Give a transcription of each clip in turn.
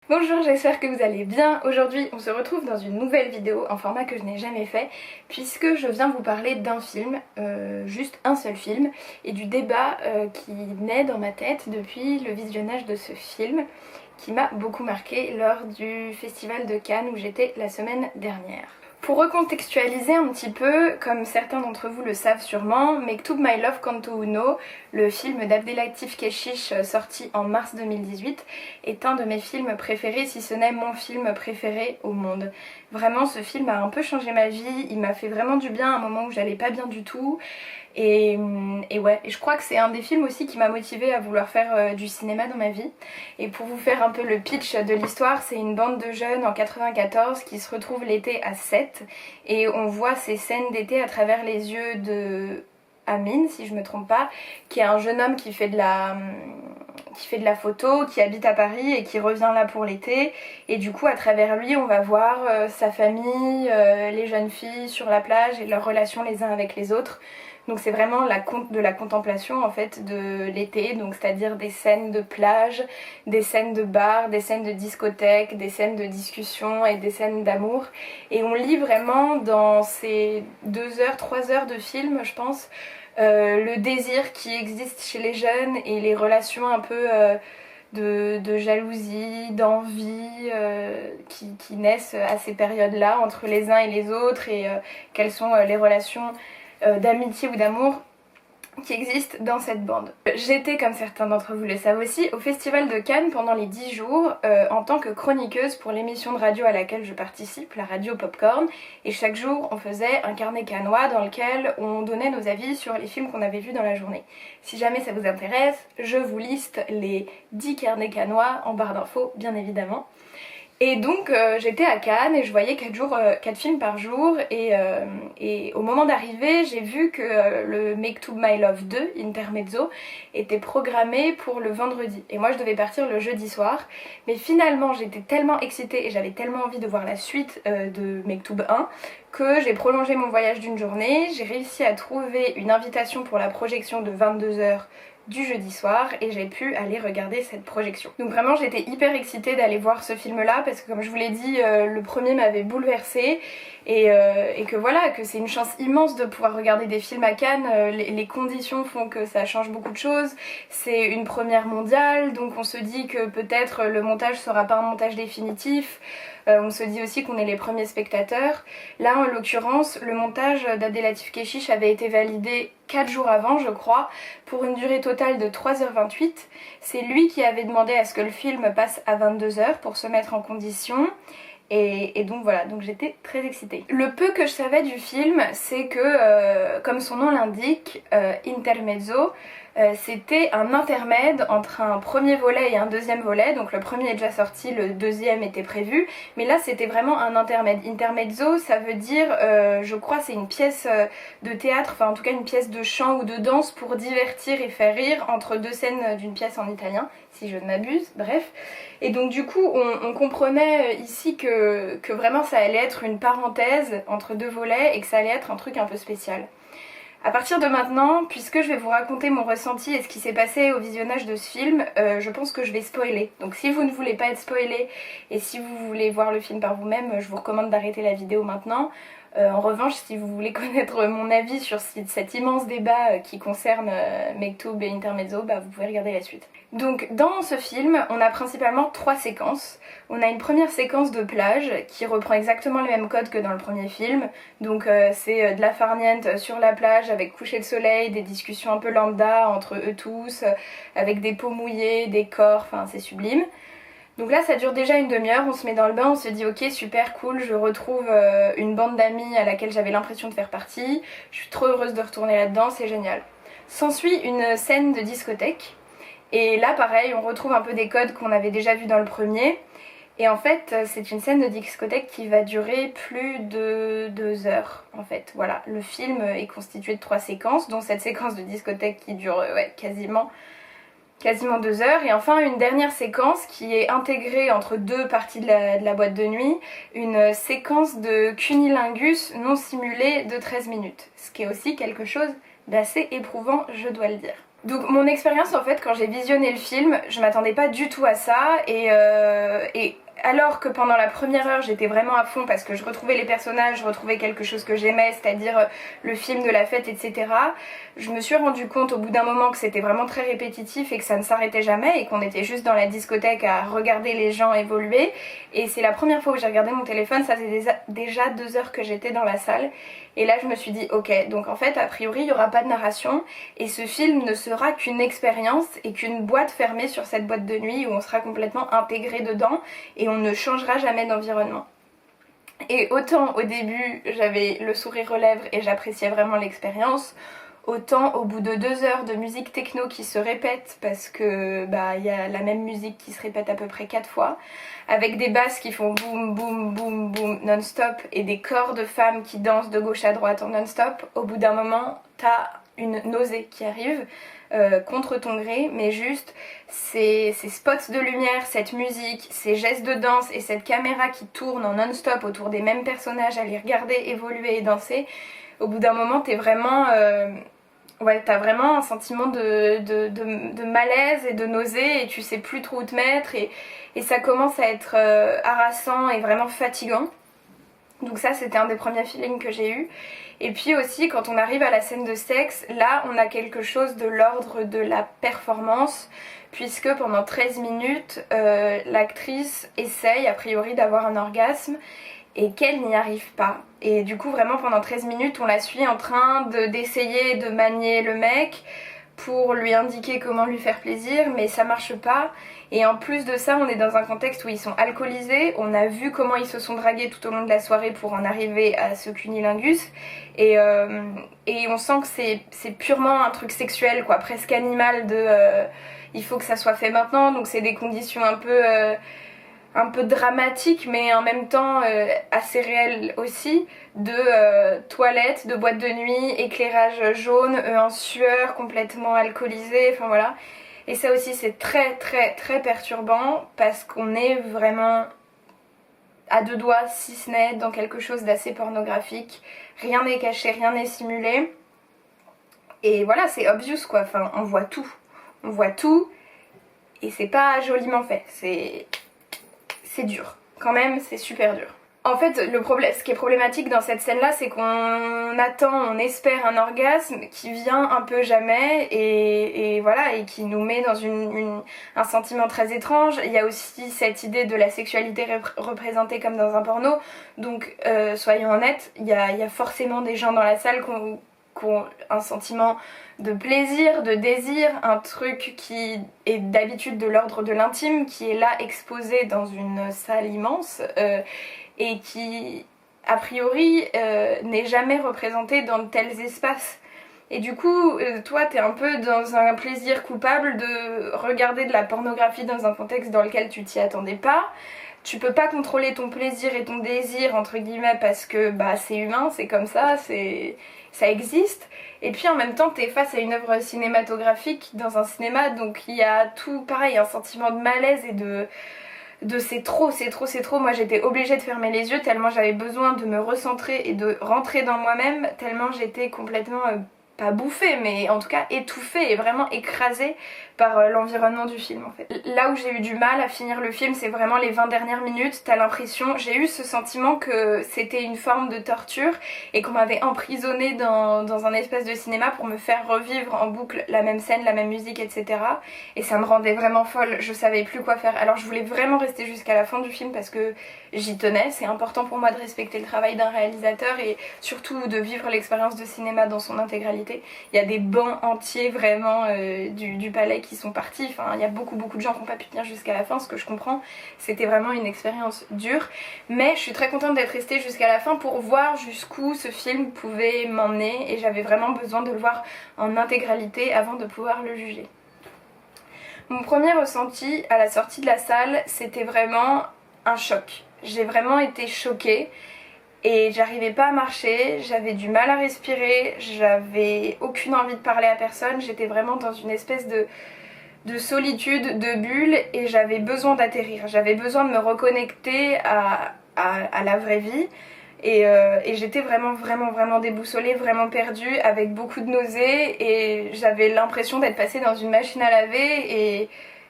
Bonjour, j'espère que vous allez bien. Aujourd'hui, on se retrouve dans une nouvelle vidéo, un format que je n'ai jamais fait, puisque je viens vous parler d'un film, juste un seul film, et du débat qui naît dans ma tête depuis le visionnage de ce film, qui m'a beaucoup marqué lors du Festival de Cannes où j'étais la semaine dernière. Pour recontextualiser un petit peu, comme certains d'entre vous le savent sûrement, Mektoub My Love Kantou Uno, le film d'Abdelatif Kechiche sorti en mars 2018, est un de mes films préférés, si ce n'est mon film préféré au monde. Vraiment, ce film a un peu changé ma vie, il m'a fait vraiment du bien à un moment où j'allais pas bien du tout. Et je crois que c'est un des films aussi qui m'a motivée à vouloir faire du cinéma dans ma vie. Et pour vous faire un peu le pitch de l'histoire, c'est une bande de jeunes en 94 qui se retrouvent l'été à Sète et on voit ces scènes d'été à travers les yeux de Amin, si je me trompe pas, qui est un jeune homme qui fait de la photo, qui habite à Paris et qui revient là pour l'été. Et du coup, à travers lui, on va voir sa famille, les jeunes filles sur la plage et leurs relations les uns avec les autres. Donc c'est vraiment de la contemplation en fait de l'été, donc c'est-à-dire des scènes de plage, des scènes de bar, des scènes de discothèque, des scènes de discussion et des scènes d'amour. Et on lit vraiment dans ces 2 heures, 3 heures de film, je pense, le désir qui existe chez les jeunes et les relations un peu de jalousie, d'envie qui naissent à ces périodes-là entre les uns et les autres et quelles sont les relations d'amitié ou d'amour qui existent dans cette bande. J'étais, comme certains d'entre vous le savent aussi, au Festival de Cannes pendant les 10 jours en tant que chroniqueuse pour l'émission de radio à laquelle je participe, la radio Popcorn, et chaque jour on faisait un carnet cannois dans lequel on donnait nos avis sur les films qu'on avait vus dans la journée. Si jamais ça vous intéresse, je vous liste les 10 carnets cannois en barre d'infos, bien évidemment. Et donc j'étais à Cannes et je voyais 4 films par jour et au moment d'arriver j'ai vu que le Mektoub My Love 2, Intermezzo, était programmé pour le vendredi. Et moi je devais partir le jeudi soir, mais finalement j'étais tellement excitée et j'avais tellement envie de voir la suite de Mektoub 1 que j'ai prolongé mon voyage d'une journée. J'ai réussi à trouver une invitation pour la projection de 22h du jeudi soir et j'ai pu aller regarder cette projection. Donc vraiment j'étais hyper excitée d'aller voir ce film là parce que comme je vous l'ai dit, le premier m'avait bouleversée et que voilà, que c'est une chance immense de pouvoir regarder des films à Cannes. Les conditions font que ça change beaucoup de choses, c'est une première mondiale donc on se dit que peut-être le montage sera pas un montage définitif. On se dit aussi qu'on est les premiers spectateurs. Là en l'occurrence, le montage d'Abdelatif Kechiche avait été validé 4 jours avant je crois, pour une durée totale de 3h28. C'est lui qui avait demandé à ce que le film passe à 22h pour se mettre en condition. Et donc voilà, donc j'étais très excitée. Le peu que je savais du film, c'est que, comme son nom l'indique, Intermezzo, c'était un intermède entre un premier volet et un deuxième volet. Donc le premier est déjà sorti, le deuxième était prévu, mais là c'était vraiment un intermède. Intermezzo, ça veut dire, je crois, c'est une pièce de théâtre, enfin en tout cas une pièce de chant ou de danse pour divertir et faire rire entre deux scènes d'une pièce en italien, si je ne m'abuse, bref. Et donc du coup on comprenait ici que vraiment ça allait être une parenthèse entre deux volets et que ça allait être un truc un peu spécial. À partir de maintenant, puisque je vais vous raconter mon ressenti et ce qui s'est passé au visionnage de ce film, je pense que je vais spoiler. Donc si vous ne voulez pas être spoilé et si vous voulez voir le film par vous-même, je vous recommande d'arrêter la vidéo maintenant. En revanche, si vous voulez connaître mon avis sur cet immense débat qui concerne Mektoub et Intermezzo, vous pouvez regarder la suite. Donc dans ce film, on a principalement 3 séquences. On a une première séquence de plage qui reprend exactement les mêmes codes que dans le premier film. Donc c'est de la farniente sur la plage avec coucher de soleil, des discussions un peu lambda entre eux tous, avec des peaux mouillées, des corps, enfin c'est sublime. Donc là ça dure déjà une demi-heure, on se met dans le bain, on se dit ok super cool, je retrouve une bande d'amis à laquelle j'avais l'impression de faire partie, je suis trop heureuse de retourner là-dedans, c'est génial. S'ensuit une scène de discothèque, et là pareil on retrouve un peu des codes qu'on avait déjà vus dans le premier, et en fait c'est une scène de discothèque qui va durer plus de 2 heures en fait. Voilà, le film est constitué de 3 séquences, dont cette séquence de discothèque qui dure quasiment 2 heures, et enfin une dernière séquence qui est intégrée entre 2 parties de la boîte de nuit, une séquence de cunilingus non simulée de 13 minutes, ce qui est aussi quelque chose d'assez éprouvant, je dois le dire. Donc mon expérience en fait quand j'ai visionné le film, je m'attendais pas du tout à ça et alors que pendant la première heure j'étais vraiment à fond parce que je retrouvais les personnages, je retrouvais quelque chose que j'aimais, c'est-à-dire le film de la fête, etc. Je me suis rendu compte au bout d'un moment que c'était vraiment très répétitif et que ça ne s'arrêtait jamais et qu'on était juste dans la discothèque à regarder les gens évoluer. Et c'est la première fois où j'ai regardé mon téléphone, ça faisait déjà 2 heures que j'étais dans la salle. Et là je me suis dit ok, donc en fait a priori il n'y aura pas de narration et ce film ne sera qu'une expérience et qu'une boîte fermée sur cette boîte de nuit où on sera complètement intégré dedans et on ne changera jamais d'environnement. Et autant au début j'avais le sourire aux lèvres et j'appréciais vraiment l'expérience, autant au bout de 2 heures de musique techno qui se répète parce que il y a la même musique qui se répète à peu près 4 fois, avec des basses qui font boum boum boum boum non-stop et des corps de femmes qui dansent de gauche à droite en non-stop, au bout d'un moment t'as une nausée qui arrive contre ton gré, mais juste ces spots de lumière, cette musique, ces gestes de danse et cette caméra qui tourne en non-stop autour des mêmes personnages à les regarder évoluer et danser, au bout d'un moment t'es vraiment... ouais, t'as vraiment un sentiment de malaise et de nausée et tu sais plus trop où te mettre et ça commence à être harassant et vraiment fatigant. Donc ça c'était un des premiers feelings que j'ai eu. Et puis aussi quand on arrive à la scène de sexe, là on a quelque chose de l'ordre de la performance puisque pendant 13 minutes l'actrice essaye a priori d'avoir un orgasme et qu'elle n'y arrive pas. Et du coup vraiment pendant 13 minutes on la suit en train d'essayer de manier le mec pour lui indiquer comment lui faire plaisir, mais ça marche pas. Et en plus de ça on est dans un contexte où ils sont alcoolisés, on a vu comment ils se sont dragués tout au long de la soirée pour en arriver à ce cunilingus et on sent que c'est purement un truc sexuel quoi, presque animal de il faut que ça soit fait maintenant, donc c'est des conditions un peu dramatique mais en même temps assez réel aussi de toilettes, de boîte de nuit, éclairage jaune, eux en sueur, complètement alcoolisés, enfin voilà. Et ça aussi c'est très très très perturbant parce qu'on est vraiment à deux doigts si ce n'est dans quelque chose d'assez pornographique. Rien n'est caché, rien n'est simulé. Et voilà, c'est obvious quoi, enfin on voit tout. On voit tout et c'est pas joliment fait, c'est dur. Quand même, c'est super dur. En fait, ce qui est problématique dans cette scène-là, c'est qu'on attend, on espère un orgasme qui vient un peu jamais et voilà, et qui nous met dans un sentiment très étrange. Il y a aussi cette idée de la sexualité représentée comme dans un porno. Donc, soyons honnêtes, il y a forcément des gens dans la salle qui ont un sentiment de plaisir, de désir, un truc qui est d'habitude de l'ordre de l'intime, qui est là exposé dans une salle immense et qui, a priori, n'est jamais représenté dans de tels espaces. Et du coup, toi, t'es un peu dans un plaisir coupable de regarder de la pornographie dans un contexte dans lequel tu t'y attendais pas. Tu peux pas contrôler ton plaisir et ton désir, entre guillemets, parce que c'est humain, c'est comme ça, ça existe. Et puis en même temps t'es face à une œuvre cinématographique dans un cinéma, donc il y a tout pareil, un sentiment de malaise et de c'est trop, c'est trop, c'est trop. Moi j'étais obligée de fermer les yeux tellement j'avais besoin de me recentrer et de rentrer dans moi-même, tellement j'étais complètement pas bouffée mais en tout cas étouffée et vraiment écrasée par l'environnement du film en fait. Là où j'ai eu du mal à finir le film, c'est vraiment les 20 dernières minutes. T'as l'impression, j'ai eu ce sentiment que c'était une forme de torture et qu'on m'avait emprisonnée dans un espace de cinéma pour me faire revivre en boucle la même scène, la même musique, etc. Et ça me rendait vraiment folle, je savais plus quoi faire. Alors je voulais vraiment rester jusqu'à la fin du film parce que j'y tenais, c'est important pour moi de respecter le travail d'un réalisateur et surtout de vivre l'expérience de cinéma dans son intégralité. Il y a des bancs entiers vraiment du palais qui sont partis, enfin il y a beaucoup de gens qui n'ont pas pu tenir jusqu'à la fin, ce que je comprends, c'était vraiment une expérience dure, mais je suis très contente d'être restée jusqu'à la fin pour voir jusqu'où ce film pouvait m'emmener et j'avais vraiment besoin de le voir en intégralité avant de pouvoir le juger. Mon premier ressenti à la sortie de la salle, c'était vraiment un choc. J'ai vraiment été choquée et j'arrivais pas à marcher, j'avais du mal à respirer, j'avais aucune envie de parler à personne, j'étais vraiment dans une espèce de solitude, de bulle et j'avais besoin d'atterrir, j'avais besoin de me reconnecter à la vraie vie Et j'étais vraiment déboussolée, vraiment perdue, avec beaucoup de nausées, et j'avais l'impression d'être passée dans une machine à laver et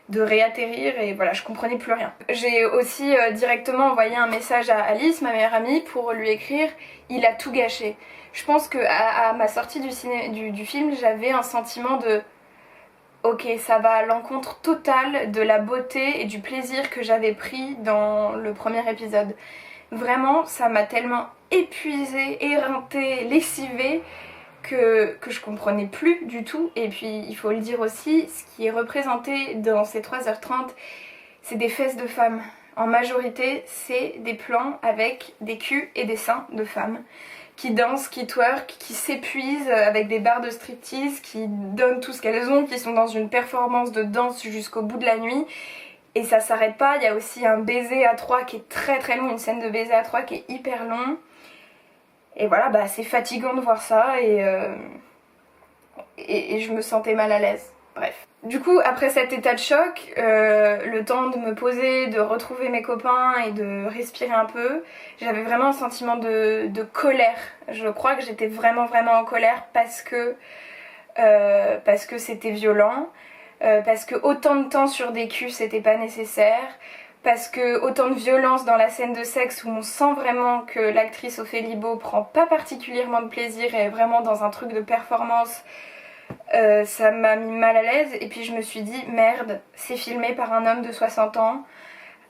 de réatterrir, et voilà, je comprenais plus rien. J'ai aussi directement envoyé un message à Alice, ma meilleure amie, pour lui écrire « Il a tout gâché ». Je pense qu'à ma sortie du film, j'avais un sentiment de « Ok, ça va à l'encontre totale de la beauté et du plaisir que j'avais pris dans le premier épisode ». Vraiment, ça m'a tellement épuisée, éreintée, lessivée que je comprenais plus du tout. Et puis, il faut le dire aussi, ce qui est représenté dans ces 3h30, c'est des fesses de femmes. En majorité, c'est des plans avec des culs et des seins de femmes qui dansent, qui twerk, qui s'épuisent avec des barres de striptease, qui donnent tout ce qu'elles ont, qui sont dans une performance de danse jusqu'au bout de la nuit. Et ça s'arrête pas, il y a aussi un baiser à 3 qui est très long, une scène de baiser à 3 qui est hyper long. Et voilà, bah c'est fatigant de voir ça et je me sentais mal à l'aise. Bref. Du coup, après cet état de choc, le temps de me poser, de retrouver mes copains et de respirer un peu, j'avais vraiment un sentiment de colère. Je crois que j'étais vraiment en colère parce que c'était violent. Parce que autant de temps sur des culs c'était pas nécessaire, parce que autant de violence dans la scène de sexe où on sent vraiment que l'actrice Ophélie Beau prend pas particulièrement de plaisir et est vraiment dans un truc de performance, ça m'a mis mal à l'aise. Et puis je me suis dit merde, c'est filmé par un homme de 60 ans,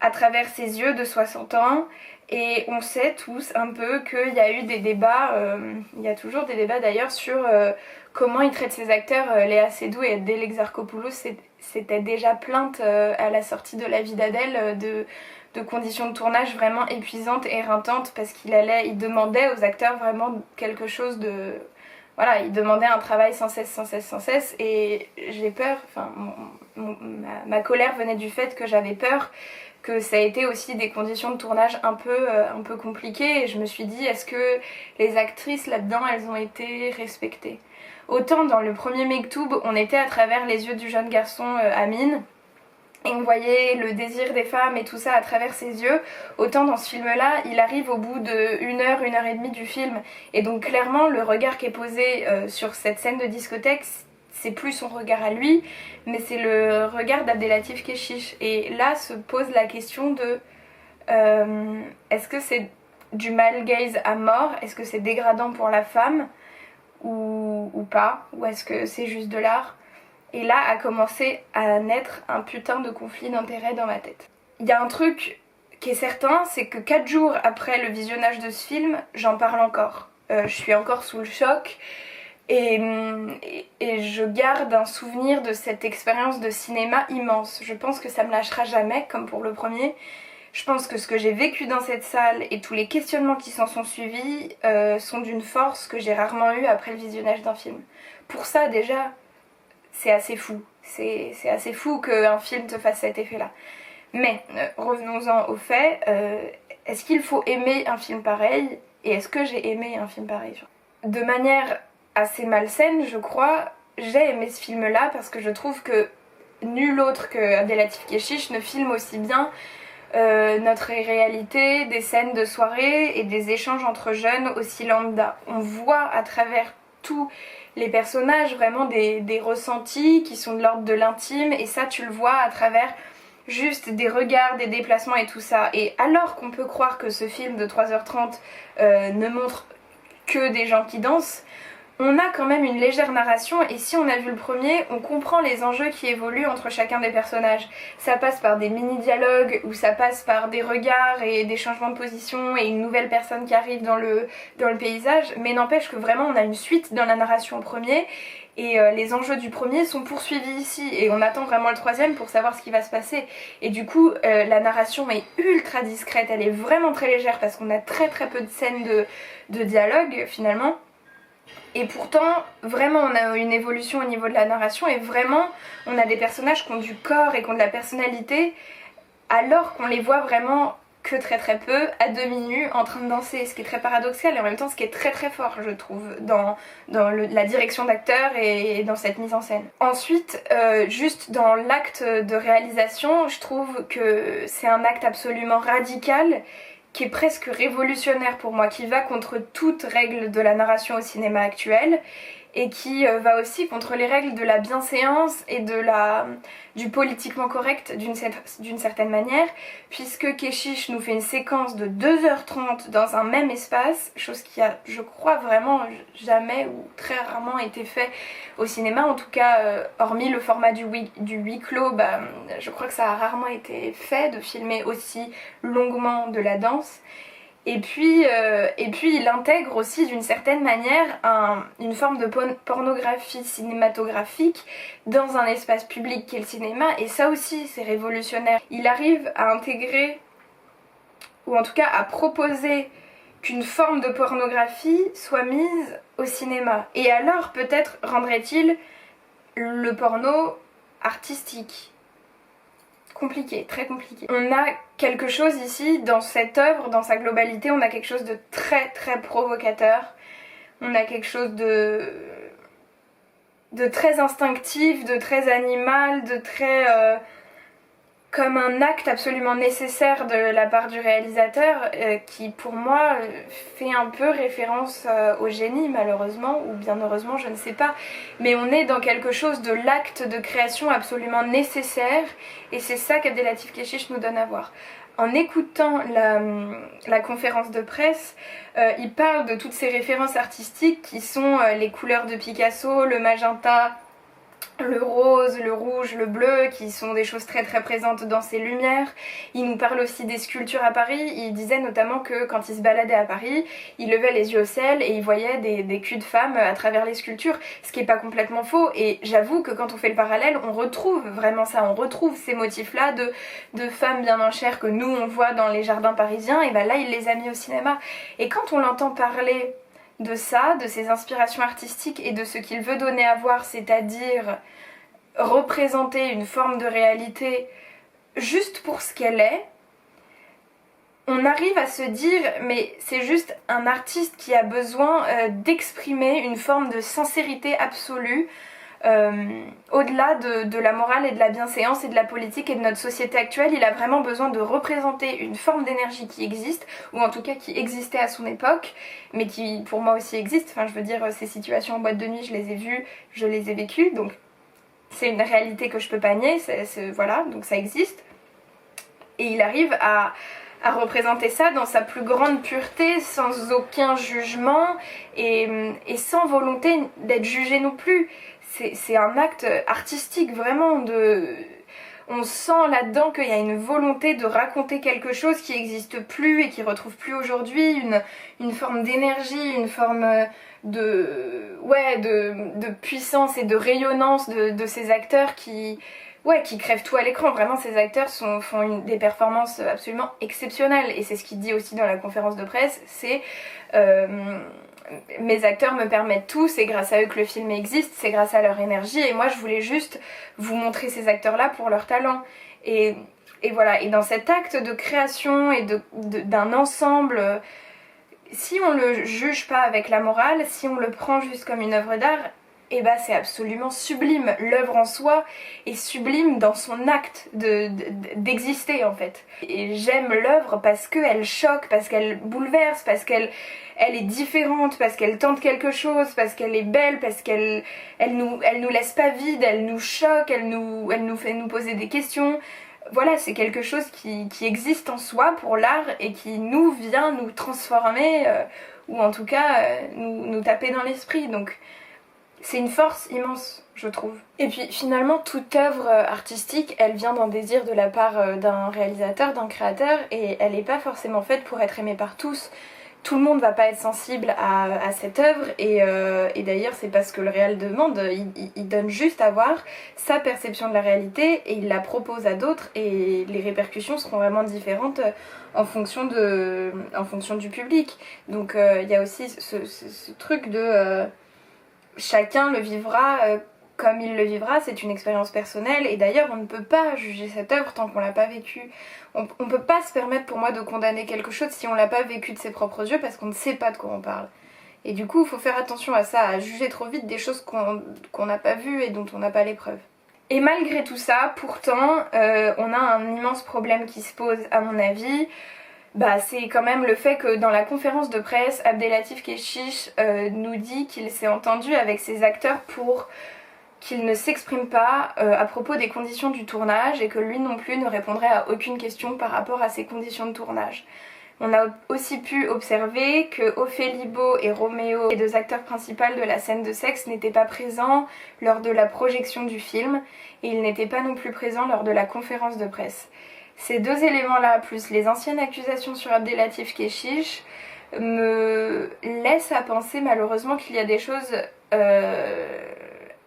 à travers ses yeux de 60 ans, et on sait tous un peu qu'il y a eu des débats, il y a toujours des débats d'ailleurs sur comment ils traitent ces acteurs. Léa Seydoux et Adèle Exarchopoulos s'étaient déjà plaintes à la sortie de La vie d'Adèle de conditions de tournage vraiment épuisantes et éreintantes, parce qu'il demandait aux acteurs vraiment quelque chose de... Voilà, il demandait un travail sans cesse, et j'ai peur, enfin ma colère venait du fait que j'avais peur que ça a été aussi des conditions de tournage un peu compliquées, et je me suis dit est-ce que les actrices là-dedans elles ont été respectées. Autant dans le premier Mektoub on était à travers les yeux du jeune garçon Amine, et on voyait le désir des femmes et tout ça à travers ses yeux, autant dans ce film-là, il arrive au bout de 1 heure et demie du film, et donc clairement le regard qui est posé sur cette scène de discothèque, c'est plus son regard à lui, mais c'est le regard d'Abdelatif Kechiche. Et là se pose la question de est-ce que c'est du male gaze à mort, est-ce que c'est dégradant pour la femme ou pas, ou est-ce que c'est juste de l'art? Et là a commencé à naître un putain de conflit d'intérêts dans ma tête. Il y a un truc qui est certain, c'est que 4 jours après le visionnage de ce film, j'en parle encore. Je suis encore sous le choc, et je garde un souvenir de cette expérience de cinéma immense. Je pense que ça me lâchera jamais, comme pour le premier. Je pense que ce que j'ai vécu dans cette salle et tous les questionnements qui s'en sont suivis sont d'une force que j'ai rarement eue après le visionnage d'un film. Pour ça déjà, c'est assez fou. C'est assez fou qu'un film te fasse cet effet-là. Mais revenons-en au fait, est-ce qu'il faut aimer un film pareil? Et est-ce que j'ai aimé un film pareil? De manière assez malsaine, je crois, j'ai aimé ce film-là parce que je trouve que nul autre que Abdelatif Kechiche ne filme aussi bien notre réalité, des scènes de soirée et des échanges entre jeunes aussi lambda. On voit à travers tous les personnages vraiment des ressentis qui sont de l'ordre de l'intime, et ça tu le vois à travers juste des regards, des déplacements et tout ça. Et alors qu'on peut croire que ce film de 3h30 ne montre que des gens qui dansent, on a quand même une légère narration, et si on a vu le premier, on comprend les enjeux qui évoluent entre chacun des personnages. Ça passe par des mini-dialogues, ou ça passe par des regards et des changements de position et une nouvelle personne qui arrive dans le paysage, mais n'empêche que vraiment on a une suite dans la narration au premier, et les enjeux du premier sont poursuivis ici, et on attend vraiment le troisième pour savoir ce qui va se passer. Et du coup, la narration est ultra discrète, elle est vraiment très légère parce qu'on a très peu de scènes de dialogue finalement. Et pourtant, vraiment, on a une évolution au niveau de la narration, et vraiment, on a des personnages qui ont du corps et qui ont de la personnalité, alors qu'on les voit vraiment que très peu, à demi nus, en train de danser, ce qui est très paradoxal, et en même temps ce qui est très fort, je trouve, dans la direction d'acteur et dans cette mise en scène. Ensuite, juste dans l'acte de réalisation, je trouve que c'est un acte absolument radical, qui est presque révolutionnaire pour moi, qui va contre toute règle de la narration au cinéma actuel et qui va aussi contre les règles de la bienséance et du politiquement correct d'une certaine manière, puisque Keshish nous fait une séquence de 2h30 dans un même espace, chose qui a, je crois, vraiment jamais ou très rarement été fait au cinéma, en tout cas hormis le format du huis clos, je crois que ça a rarement été fait de filmer aussi longuement de la danse. Et puis il intègre aussi d'une certaine manière une forme de pornographie cinématographique dans un espace public qu'est le cinéma, et ça aussi c'est révolutionnaire. Il arrive à intégrer, ou en tout cas à proposer qu'une forme de pornographie soit mise au cinéma. Et alors peut-être rendrait-il le porno artistique. Compliqué, très compliqué. On a quelque chose ici, dans cette œuvre, dans sa globalité, on a quelque chose de très très provocateur. On a quelque chose de très instinctif, de très animal, de très... comme un acte absolument nécessaire de la part du réalisateur, qui pour moi fait un peu référence au génie malheureusement, ou bien heureusement, je ne sais pas, mais on est dans quelque chose de l'acte de création absolument nécessaire, et c'est ça qu'Abdelatif Kechiche nous donne à voir. En écoutant la conférence de presse, il parle de toutes ces références artistiques qui sont les couleurs de Picasso, le magenta, le rose, le rouge, le bleu, qui sont des choses très très présentes dans ses lumières. Il nous parle aussi des sculptures à Paris. Il disait notamment que quand il se baladait à Paris, il levait les yeux au ciel et il voyait des culs de femmes à travers les sculptures, ce qui est pas complètement faux. Et j'avoue que quand on fait le parallèle, on retrouve vraiment ça, on retrouve ces motifs-là de femmes bien en chair que nous on voit dans les jardins parisiens, et là il les a mis au cinéma. Et quand on l'entend parler de ça, de ses inspirations artistiques et de ce qu'il veut donner à voir, c'est-à-dire représenter une forme de réalité juste pour ce qu'elle est, on arrive à se dire mais c'est juste un artiste qui a besoin d'exprimer une forme de sincérité absolue, au-delà de la morale et de la bienséance et de la politique et de notre société actuelle. Il a vraiment besoin de représenter une forme d'énergie qui existe, ou en tout cas qui existait à son époque, mais qui pour moi aussi existe. Enfin, je veux dire, ces situations en boîte de nuit, je les ai vues, je les ai vécues, donc c'est une réalité que je peux pas nier, voilà, donc ça existe. Et il arrive à représenter ça dans sa plus grande pureté, sans aucun jugement et sans volonté d'être jugé non plus. C'est un acte artistique vraiment on sent là-dedans qu'il y a une volonté de raconter quelque chose qui n'existe plus et qui ne retrouve plus aujourd'hui, une forme d'énergie, une forme de puissance et de rayonnance de ces acteurs qui crèvent tout à l'écran. Vraiment, ces acteurs font des performances absolument exceptionnelles, et c'est ce qu'il dit aussi dans la conférence de presse, c'est mes acteurs me permettent tout, c'est grâce à eux que le film existe, c'est grâce à leur énergie, et moi je voulais juste vous montrer ces acteurs-là pour leur talent. Et voilà, et dans cet acte de création et d'un ensemble, si on le juge pas avec la morale, si on le prend juste comme une œuvre d'art, c'est absolument sublime. L'œuvre en soi est sublime dans son acte d'exister en fait. Et j'aime l'œuvre parce qu'elle choque, parce qu'elle bouleverse, parce qu'elle est différente, parce qu'elle tente quelque chose, parce qu'elle est belle, parce qu'elle nous laisse pas vide, elle nous choque, elle nous fait nous poser des questions. Voilà, c'est quelque chose qui existe en soi pour l'art et qui nous vient nous transformer, ou en tout cas nous taper dans l'esprit. Donc c'est une force immense, je trouve. Et puis finalement, toute œuvre artistique, elle vient d'un désir de la part d'un réalisateur, d'un créateur, et elle n'est pas forcément faite pour être aimée par tous. Tout le monde va pas être sensible à cette œuvre, et d'ailleurs c'est pas ce que le réal demande. Il donne juste à voir sa perception de la réalité et il la propose à d'autres, et les répercussions seront vraiment différentes en fonction du public. Donc il y a aussi ce truc de chacun le vivra comme il le vivra, c'est une expérience personnelle, et d'ailleurs on ne peut pas juger cette œuvre tant qu'on l'a pas vécue. On peut pas se permettre pour moi de condamner quelque chose si on l'a pas vécu de ses propres yeux, parce qu'on ne sait pas de quoi on parle. Et du coup il faut faire attention à ça, à juger trop vite des choses qu'on n'a pas vues et dont on n'a pas les preuves. Et malgré tout ça, pourtant, on a un immense problème qui se pose à mon avis. bah, c'est quand même le fait que dans la conférence de presse, Abdelatif Kechiche nous dit qu'il s'est entendu avec ses acteurs pour qu'il ne s'exprime pas à propos des conditions du tournage et que lui non plus ne répondrait à aucune question par rapport à ces conditions de tournage. On a aussi pu observer que Ophélie Beau et Roméo, les deux acteurs principaux de la scène de sexe, n'étaient pas présents lors de la projection du film et ils n'étaient pas non plus présents lors de la conférence de presse. Ces deux éléments-là, plus les anciennes accusations sur Abdelatif Kechiche, me laissent à penser malheureusement qu'il y a des choses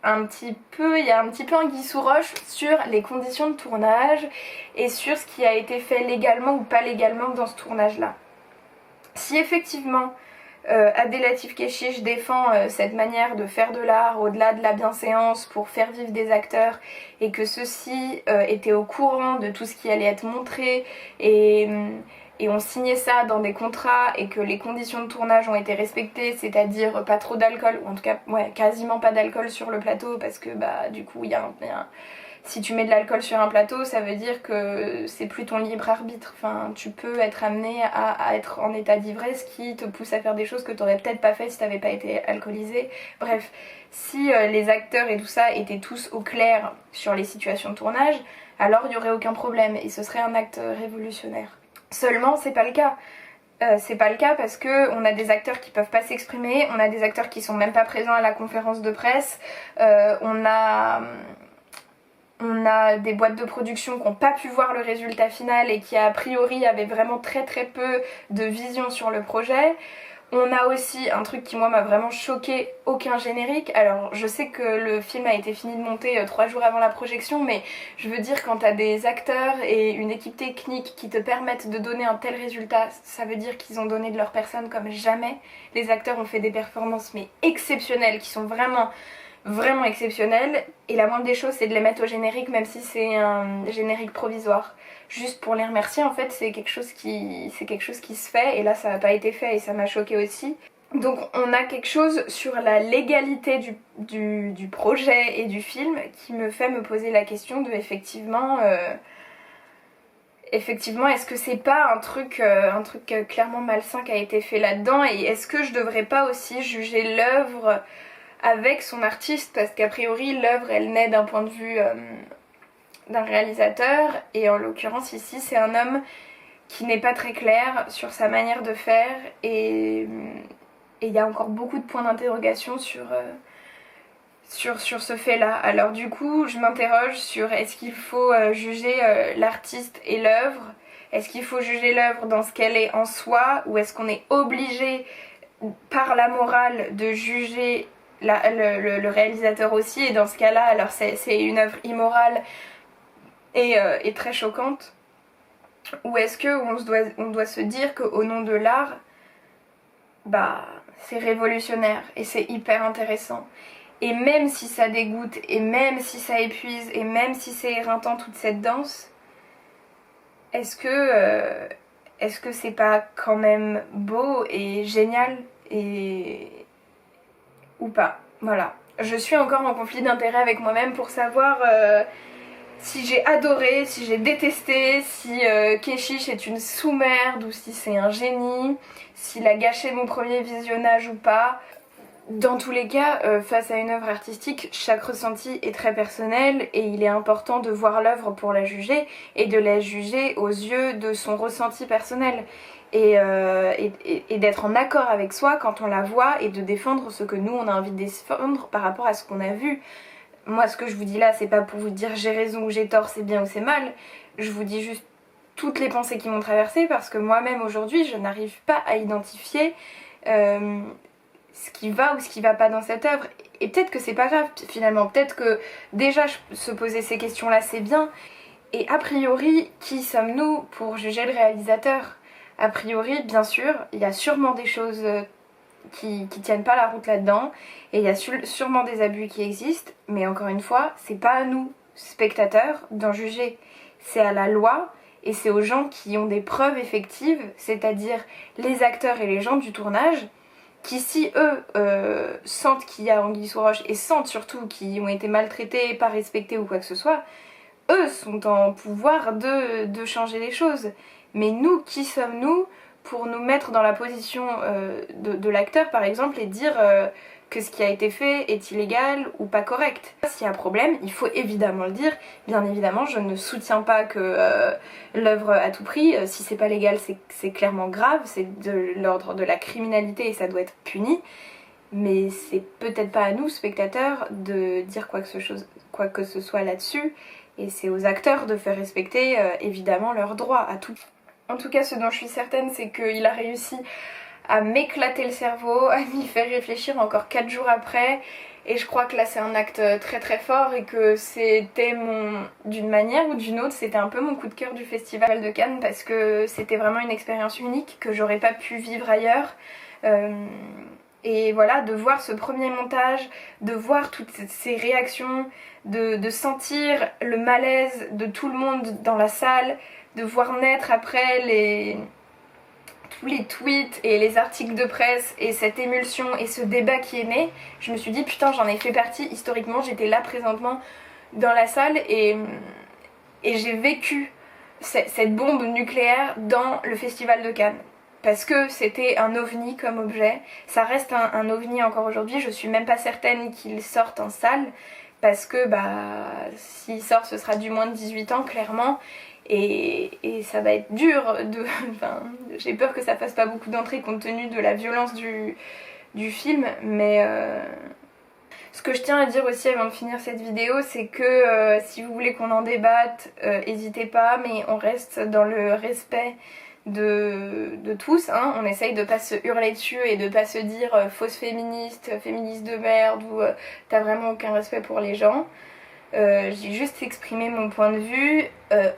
il y a un petit peu anguille sous roche sur les conditions de tournage et sur ce qui a été fait légalement ou pas légalement dans ce tournage-là. Si effectivement Abdelatif Kechiche défend cette manière de faire de l'art au-delà de la bienséance pour faire vivre des acteurs et que ceux-ci étaient au courant de tout ce qui allait être montré et ont signé ça dans des contrats et que les conditions de tournage ont été respectées, c'est-à-dire pas trop d'alcool, ou en tout cas quasiment pas d'alcool sur le plateau parce que bah du coup si tu mets de l'alcool sur un plateau, ça veut dire que c'est plus ton libre arbitre. Enfin, tu peux être amené à être en état d'ivresse qui te pousse à faire des choses que t'aurais peut-être pas fait si t'avais pas été alcoolisé. Bref, si les acteurs et tout ça étaient tous au clair sur les situations de tournage, alors il y aurait aucun problème et ce serait un acte révolutionnaire. Seulement, c'est pas le cas. C'est pas le cas parce que on a des acteurs qui peuvent pas s'exprimer, on a des acteurs qui sont même pas présents à la conférence de presse, on a des boîtes de production qui n'ont pas pu voir le résultat final et qui a priori avaient vraiment très peu de vision sur le projet. On a aussi un truc qui moi m'a vraiment choqué, aucun générique. Alors je sais que le film a été fini de monter 3 jours avant la projection, mais je veux dire quand t'as des acteurs et une équipe technique qui te permettent de donner un tel résultat, ça veut dire qu'ils ont donné de leur personne comme jamais. Les acteurs ont fait des performances mais exceptionnelles, qui sont vraiment exceptionnelles, et la moindre des choses c'est de les mettre au générique même si c'est un générique provisoire. Juste pour les remercier, en fait, c'est quelque chose qui se fait, et là ça n'a pas été fait et ça m'a choquée aussi. Donc on a quelque chose sur la légalité du projet et du film qui me fait me poser la question de effectivement est-ce que c'est pas un truc clairement malsain qui a été fait là-dedans, et est-ce que je devrais pas aussi juger l'œuvre avec son artiste, parce qu'a priori l'œuvre elle naît d'un point de vue d'un réalisateur, et en l'occurrence ici c'est un homme qui n'est pas très clair sur sa manière de faire, et il y a encore beaucoup de points d'interrogation sur ce fait là. Alors du coup je m'interroge sur est-ce qu'il faut juger l'artiste et l'œuvre, est-ce qu'il faut juger l'œuvre dans ce qu'elle est en soi, ou est-ce qu'on est obligé par la morale de juger le réalisateur aussi, et dans ce cas là alors c'est une œuvre immorale et très choquante, ou est-ce qu'on doit se dire qu'au nom de l'art, bah c'est révolutionnaire et c'est hyper intéressant, et même si ça dégoûte et même si ça épuise et même si c'est éreintant toute cette danse, est-ce que c'est pas quand même beau et génial ou pas? Voilà, je suis encore en conflit d'intérêts avec moi-même pour savoir si j'ai adoré, si j'ai détesté, si Kechiche est une sous-merde ou si c'est un génie, s'il a gâché mon premier visionnage ou pas. Dans tous les cas, face à une œuvre artistique, chaque ressenti est très personnel, et il est important de voir l'œuvre pour la juger et de la juger aux yeux de son ressenti personnel, et d'être en accord avec soi quand on la voit, et de défendre ce que nous on a envie de défendre par rapport à ce qu'on a vu. Moi ce que je vous dis là, c'est pas pour vous dire j'ai raison ou j'ai tort, c'est bien ou c'est mal, je vous dis juste toutes les pensées qui m'ont traversée, parce que moi-même aujourd'hui je n'arrive pas à identifier ce qui va ou ce qui va pas dans cette œuvre. Et peut-être que c'est pas grave finalement, peut-être que déjà se poser ces questions là c'est bien, et a priori qui sommes-nous pour juger le réalisateur? A priori bien sûr il y a sûrement des choses qui tiennent pas la route là-dedans, et il y a sûrement des abus qui existent, mais encore une fois c'est pas à nous spectateurs d'en juger, c'est à la loi et c'est aux gens qui ont des preuves effectives, c'est-à-dire les acteurs et les gens du tournage, qui si eux sentent qu'il y a anguille sous roche, et sentent surtout qu'ils ont été maltraités, pas respectés ou quoi que ce soit, eux sont en pouvoir de changer les choses. Mais nous, qui sommes-nous pour nous mettre dans la position de l'acteur par exemple et dire que ce qui a été fait est illégal ou pas correct. S'il y a un problème, il faut évidemment le dire. Bien évidemment, je ne soutiens pas que l'œuvre à tout prix, si c'est pas légal, c'est clairement grave, c'est de l'ordre de la criminalité et ça doit être puni. Mais c'est peut-être pas à nous, spectateurs, de dire quoi que ce soit là-dessus. Et c'est aux acteurs de faire respecter évidemment leurs droits à tout. En tout cas, ce dont je suis certaine, c'est qu'il a réussi à m'éclater le cerveau, à m'y faire réfléchir encore 4 jours après. Et je crois que là c'est un acte très très fort et que c'était d'une manière ou d'une autre, c'était un peu mon coup de cœur du Festival de Cannes parce que c'était vraiment une expérience unique que j'aurais pas pu vivre ailleurs. Et voilà, de voir ce premier montage, de voir toutes ces réactions, de sentir le malaise de tout le monde dans la salle, de voir naître après tous les tweets et les articles de presse et cette émulsion et ce débat qui est né, je me suis dit putain j'en ai fait partie, historiquement j'étais là présentement dans la salle et j'ai vécu cette bombe nucléaire dans le Festival de Cannes. Parce que c'était un ovni comme objet, ça reste un ovni encore aujourd'hui, je suis même pas certaine qu'il sorte en salle, parce que s'il sort ce sera du moins de 18 ans clairement, et ça va être dur enfin, j'ai peur que ça fasse pas beaucoup d'entrées compte tenu de la violence du film, mais ce que je tiens à dire aussi avant de finir cette vidéo, c'est que si vous voulez qu'on en débatte, n'hésitez pas, mais on reste dans le respect de tous, hein. On essaye de pas se hurler dessus et de pas se dire fausse féministe, féministe de merde ou t'as vraiment aucun respect pour les gens. J'ai juste exprimé mon point de vue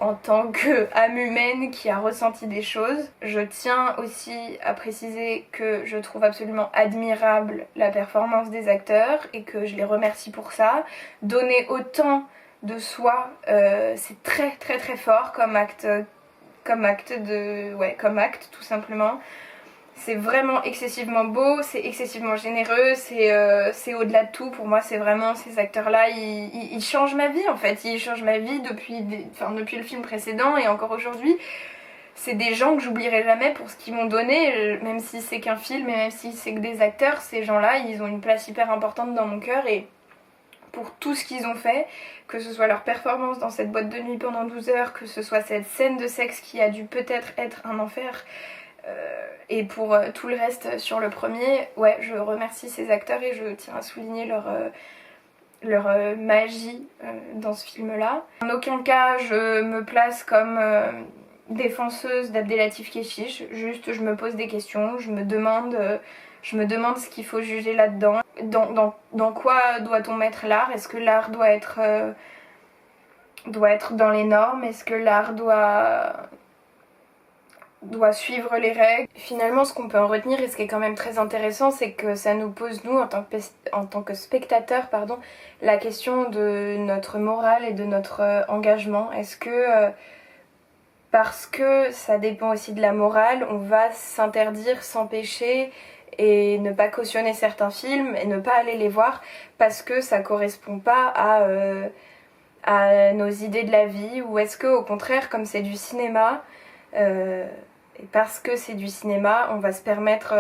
en tant qu'âme humaine qui a ressenti des choses. Je tiens aussi à préciser que je trouve absolument admirable la performance des acteurs et que je les remercie pour ça. Donner autant de soi, c'est très très très fort comme acte tout simplement. C'est vraiment excessivement beau, c'est excessivement généreux, c'est au-delà de tout. Pour moi, c'est vraiment ces acteurs-là, ils changent ma vie en fait. Ils changent ma vie depuis le film précédent et encore aujourd'hui. C'est des gens que j'oublierai jamais pour ce qu'ils m'ont donné, même si c'est qu'un film et même si c'est que des acteurs. Ces gens-là, ils ont une place hyper importante dans mon cœur et pour tout ce qu'ils ont fait, que ce soit leur performance dans cette boîte de nuit pendant 12 heures, que ce soit cette scène de sexe qui a dû peut-être être un enfer, et pour tout le reste sur le premier, ouais, je remercie ces acteurs et je tiens à souligner leur magie dans ce film-là. En aucun cas je me place comme défenseuse d'Abdelatif Kechiche, juste je me pose des questions, je me demande ce qu'il faut juger là-dedans. Dans quoi doit-on mettre l'art? Est-ce que l'art doit être dans les normes? Est-ce que l'art doit suivre les règles? Finalement, ce qu'on peut en retenir et ce qui est quand même très intéressant, c'est que ça nous pose, nous, en tant que spectateurs, la question de notre morale et de notre engagement. Est-ce que parce que ça dépend aussi de la morale, on va s'interdire, s'empêcher et ne pas cautionner certains films et ne pas aller les voir parce que ça correspond pas à nos idées de la vie? Ou est-ce que au contraire, comme c'est du cinéma, et parce que c'est du cinéma, on va se permettre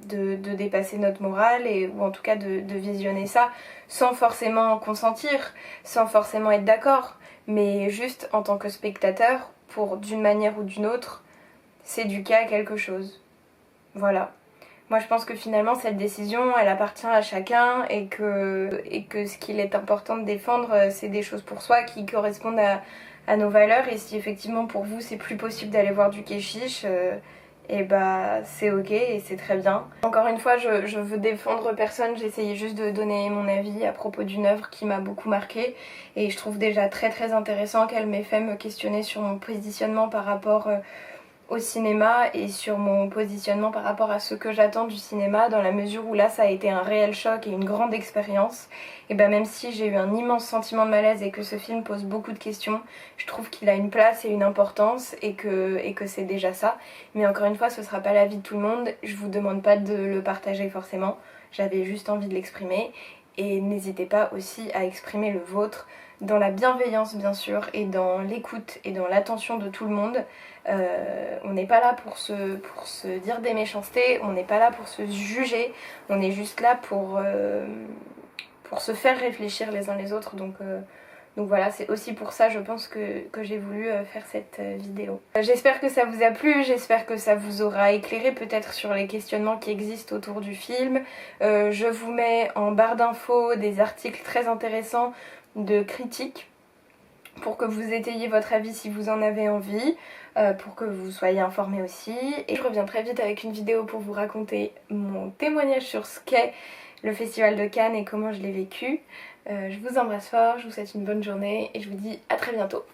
de dépasser notre morale ou en tout cas de visionner ça sans forcément consentir, sans forcément être d'accord, mais juste en tant que spectateur, pour d'une manière ou d'une autre s'éduquer à quelque chose. Voilà. Moi je pense que finalement cette décision elle appartient à chacun et que ce qu'il est important de défendre c'est des choses pour soi qui correspondent à nos valeurs, et si effectivement pour vous c'est plus possible d'aller voir du kéchiche, et c'est ok et c'est très bien. Encore une fois je veux défendre personne, j'essayais juste de donner mon avis à propos d'une œuvre qui m'a beaucoup marquée et je trouve déjà très très intéressant qu'elle m'ait fait me questionner sur mon positionnement par rapport au cinéma et sur mon positionnement par rapport à ce que j'attends du cinéma, dans la mesure où là ça a été un réel choc et une grande expérience. Et même si j'ai eu un immense sentiment de malaise et que ce film pose beaucoup de questions, je trouve qu'il a une place et une importance et que c'est déjà ça. Mais encore une fois, ce sera pas l'avis de tout le monde, je vous demande pas de le partager forcément, j'avais juste envie de l'exprimer. et n'hésitez pas aussi à exprimer le vôtre dans la bienveillance bien sûr et dans l'écoute et dans l'attention de tout le monde. On n'est pas là pour se dire des méchancetés, on n'est pas là pour se juger, on est juste là pour se faire réfléchir les uns les autres. Donc voilà, c'est aussi pour ça je pense que j'ai voulu faire cette vidéo. J'espère que ça vous a plu, j'espère que ça vous aura éclairé peut-être sur les questionnements qui existent autour du film. Je vous mets en barre d'infos des articles très intéressants de critiques pour que vous étayiez votre avis si vous en avez envie, pour que vous soyez informés aussi. Et je reviens très vite avec une vidéo pour vous raconter mon témoignage sur ce qu'est le Festival de Cannes et comment je l'ai vécu. Je vous embrasse fort, je vous souhaite une bonne journée et je vous dis à très bientôt.